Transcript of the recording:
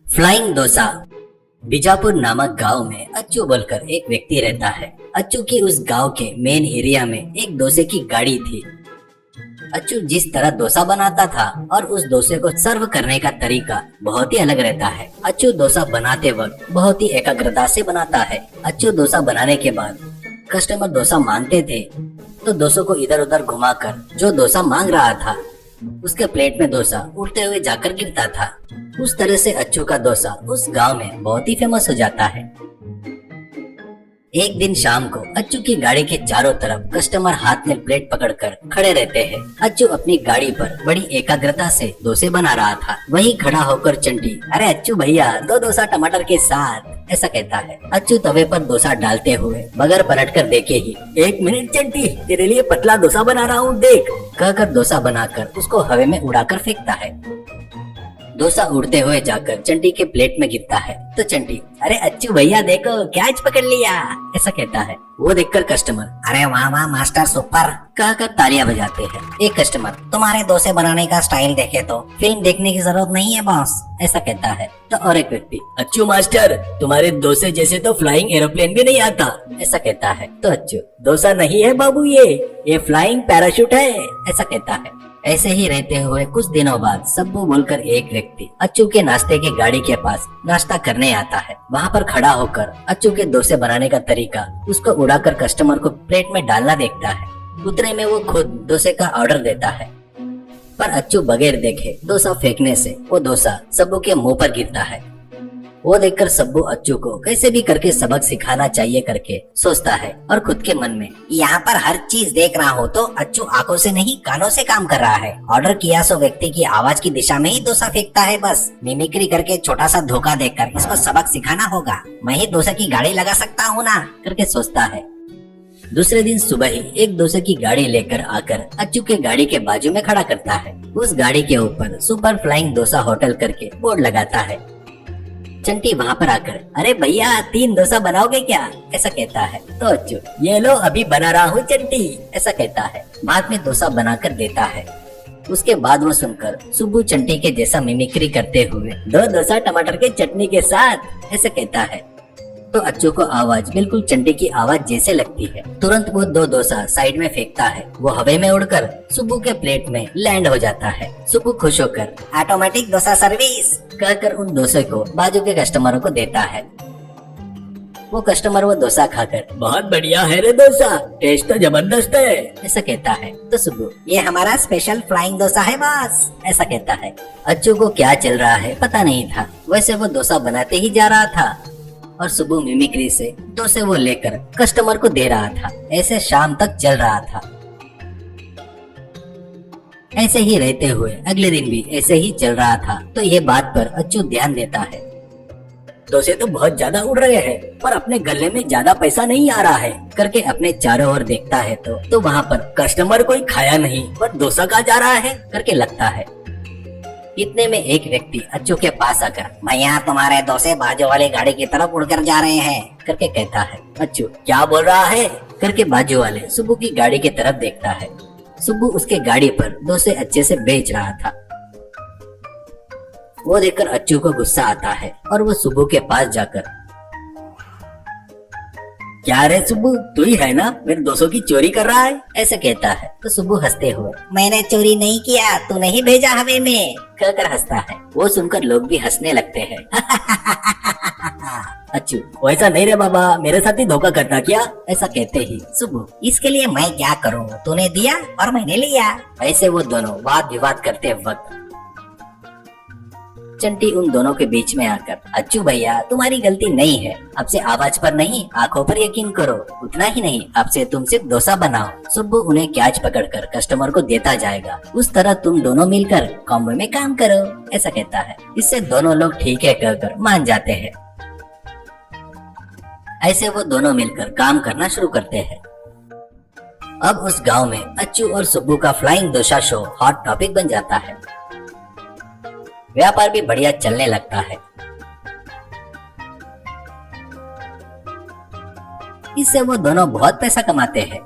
Flying dosa. Bijapur नामक गांव में अच्चू बोलकर एक व्यक्ति रहता है। अच्चू की उस गांव के मेन एरिया में एक डोसे की गाड़ी थी। अच्चू जिस तरह डोसा बनाता था और उस डोसे को सर्व करने का तरीका बहुत ही अलग रहता है। अच्चू डोसा बनाते वक्त बहुत ही एकाग्रता से बनाता है। अच्चू डोसा बनाने के बाद कस्टमर डोसा मांगते थे तो डोसों को इधर उधर घुमाकर जो डोसा मांग रहा था उसके प्लेट में डोसा उड़ते हुए जाकर गिरता था। उस तरह से अच्चू का डोसा उस गांव में बहुत ही फेमस हो जाता है। एक दिन शाम को अच्चू की गाड़ी के चारों तरफ कस्टमर हाथ में प्लेट पकड़कर खड़े रहते हैं। अच्चू अपनी गाड़ी पर बड़ी एकाग्रता से डोसे बना रहा था। वहीं खड़ा होकर चंटी, अरे अच्चू भैया 2 डोसा टमाटर के साथ, ऐसा कहता है। अच्चू तवे पर डोसा डालते हुए बगैर पलटकर देखे ही, 1 मिनट चंटी, तेरे लिए पतला डोसा बना रहा हूँ देख, कहकर डोसा बनाकर उसको हवा में उड़ाकर फेंकता है। डोसा उड़ते हुए जाकर चंटी के प्लेट में गिरता है तो चंटी, अरे अच्चू भैया देखो कैच पकड़ लिया, ऐसा कहता है। वो देखकर कस्टमर, अरे वाह वाह मास्टर सुपर, कहकर तालियां बजाते हैं। एक कस्टमर, तुम्हारे डोसे बनाने का स्टाइल देखे तो फिल्म देखने की जरूरत नहीं है बॉस, ऐसा कहता है। तो और एक व्यक्ति, अच्चू मास्टर तुम्हारे डोसे जैसे तो फ्लाइंग एरोप्लेन भी नहीं आता, ऐसा कहता है। तो अच्चू, डोसा नहीं है बाबू ये फ्लाइंग पैराशूट है, ऐसा कहता है। ऐसे ही रहते हुए कुछ दिनों बाद सब्बू बोलकर एक व्यक्ति अच्चू के नाश्ते की गाड़ी के पास नाश्ता करने आता है। वहाँ पर खड़ा होकर अच्चू के डोसे बनाने का तरीका उसको उड़ाकर कस्टमर को प्लेट में डालना देखता है। उतने में वो खुद डोसे का ऑर्डर देता है, पर अच्चू बगैर देखे डोसा फेंकने से वो डोसा सब्बू के मुंह पर गिरता है। वो देखकर सब्बू अच्चू को कैसे भी करके सबक सिखाना चाहिए करके सोचता है और खुद के मन में, यहाँ पर हर चीज देख रहा हो तो अच्चू आंखों से नहीं कानों से काम कर रहा है। ऑर्डर किया सो व्यक्ति की आवाज की दिशा में ही डोसा फेंकता है, बस मिमिक्री करके छोटा सा धोखा देकर इसको सबक सिखाना होगा। मैं ही डोसे की गाड़ी लगा सकता हूँ ना, करके सोचता है। दूसरे दिन सुबह ही एक डोसे की गाड़ी लेकर आकर अच्चू के गाड़ी के बाजू में खड़ा करता है। उस गाड़ी के ऊपर सुपर फ्लाइंग डोसा होटल करके बोर्ड लगाता है। चंटी वहाँ पर आकर, अरे भैया 3 डोसा बनाओगे क्या, ऐसा कहता है। तो अच्चू, ये लो अभी बना रहा हूँ चंटी, ऐसा कहता है। बाद में डोसा बनाकर देता है। उसके बाद वो सुनकर सुब्बू चंटी के जैसा मिमिक्री करते हुए 2 डोसा टमाटर के चटनी के साथ, ऐसे कहता है। तो अच्चू को आवाज बिल्कुल चंटी की आवाज जैसे लगती है। तुरंत वो 2 डोसा साइड में फेंकता है। वो हवा में उड़कर सुब्बू के प्लेट में लैंड हो जाता है। सुब्बू खुश होकर ऑटोमेटिक डोसा सर्विस कहकर उन डोसे को बाजू के कस्टमरों को देता है। वो कस्टमर वो डोसा खाकर, बहुत बढ़िया है रे डोसा, टेस्ट तो जबरदस्त है, ऐसा कहता है। तो सुब्बू, ये हमारा स्पेशल फ्लाइंग डोसा है बॉस, ऐसा कहता है। अच्चू को क्या चल रहा है पता नहीं था। वैसे वो डोसा बनाते ही जा रहा था और सुबह मिमिक्री से डोसे वो लेकर कस्टमर को दे रहा था। ऐसे शाम तक चल रहा था। ऐसे ही रहते हुए अगले दिन भी ऐसे ही चल रहा था। तो ये बात पर अच्चू ध्यान देता है। डोसे तो बहुत ज्यादा उड़ रहे हैं पर अपने गले में ज्यादा पैसा नहीं आ रहा है करके अपने चारों ओर देखता है तो वहाँ पर कस्टमर कोई खाया नहीं पर डोसा कहाँ जा रहा है करके लगता है। इतने में एक व्यक्ति अच्चू के पास आकर, भैया तुम्हारे डोसे बाजू वाली गाड़ी की तरफ उड़कर जा रहे हैं करके कहता है। अच्चू, क्या बोल रहा है करके बाजू वाले सुब्बू की गाड़ी की तरफ देखता है। सुब्बू उसके गाड़ी पर डोसे अच्छे से बेच रहा था। वो देखकर अच्चू को गुस्सा आता है और वो सुब्बू के पास जाकर, क्या रे सुब्बू, तू ही है ना मेरे डोसों की चोरी कर रहा है, ऐसे कहता है। तो सुब्बू हंसते हुए, मैंने चोरी नहीं किया, तूने ही भेजा हवे में, कहकर हंसता है। वो सुनकर लोग भी हंसने लगते हैं। अच्छू, वैसा नहीं रे बाबा, मेरे साथ ही धोखा करता क्या, ऐसा कहते ही सुब्बू, इसके लिए मैं क्या करूँ, तूने दिया और मैंने लिया। ऐसे वो दोनों वाद विवाद करते वक्त चंटी उन दोनों के बीच में आकर, अच्चू भैया तुम्हारी गलती नहीं है, अब से आवाज पर नहीं आंखों पर यकीन करो। उतना ही नहीं, अब से तुम सिर्फ डोसा बनाओ। सुब्बू उन्हें कैच पकड़कर कस्टमर को देता जाएगा। उस तरह तुम दोनों मिलकर कॉम्बो में काम करो, ऐसा कहता है। इससे दोनों लोग ठीक है कहकर मान जाते हैं। ऐसे वो दोनों मिलकर काम करना शुरू करते हैं। अब उस गाँव में अच्चू और सुब्बू का flying dosa show hot topic बन जाता है। व्यापार भी बढ़िया चलने लगता है। इससे वो दोनों बहुत पैसा कमाते हैं।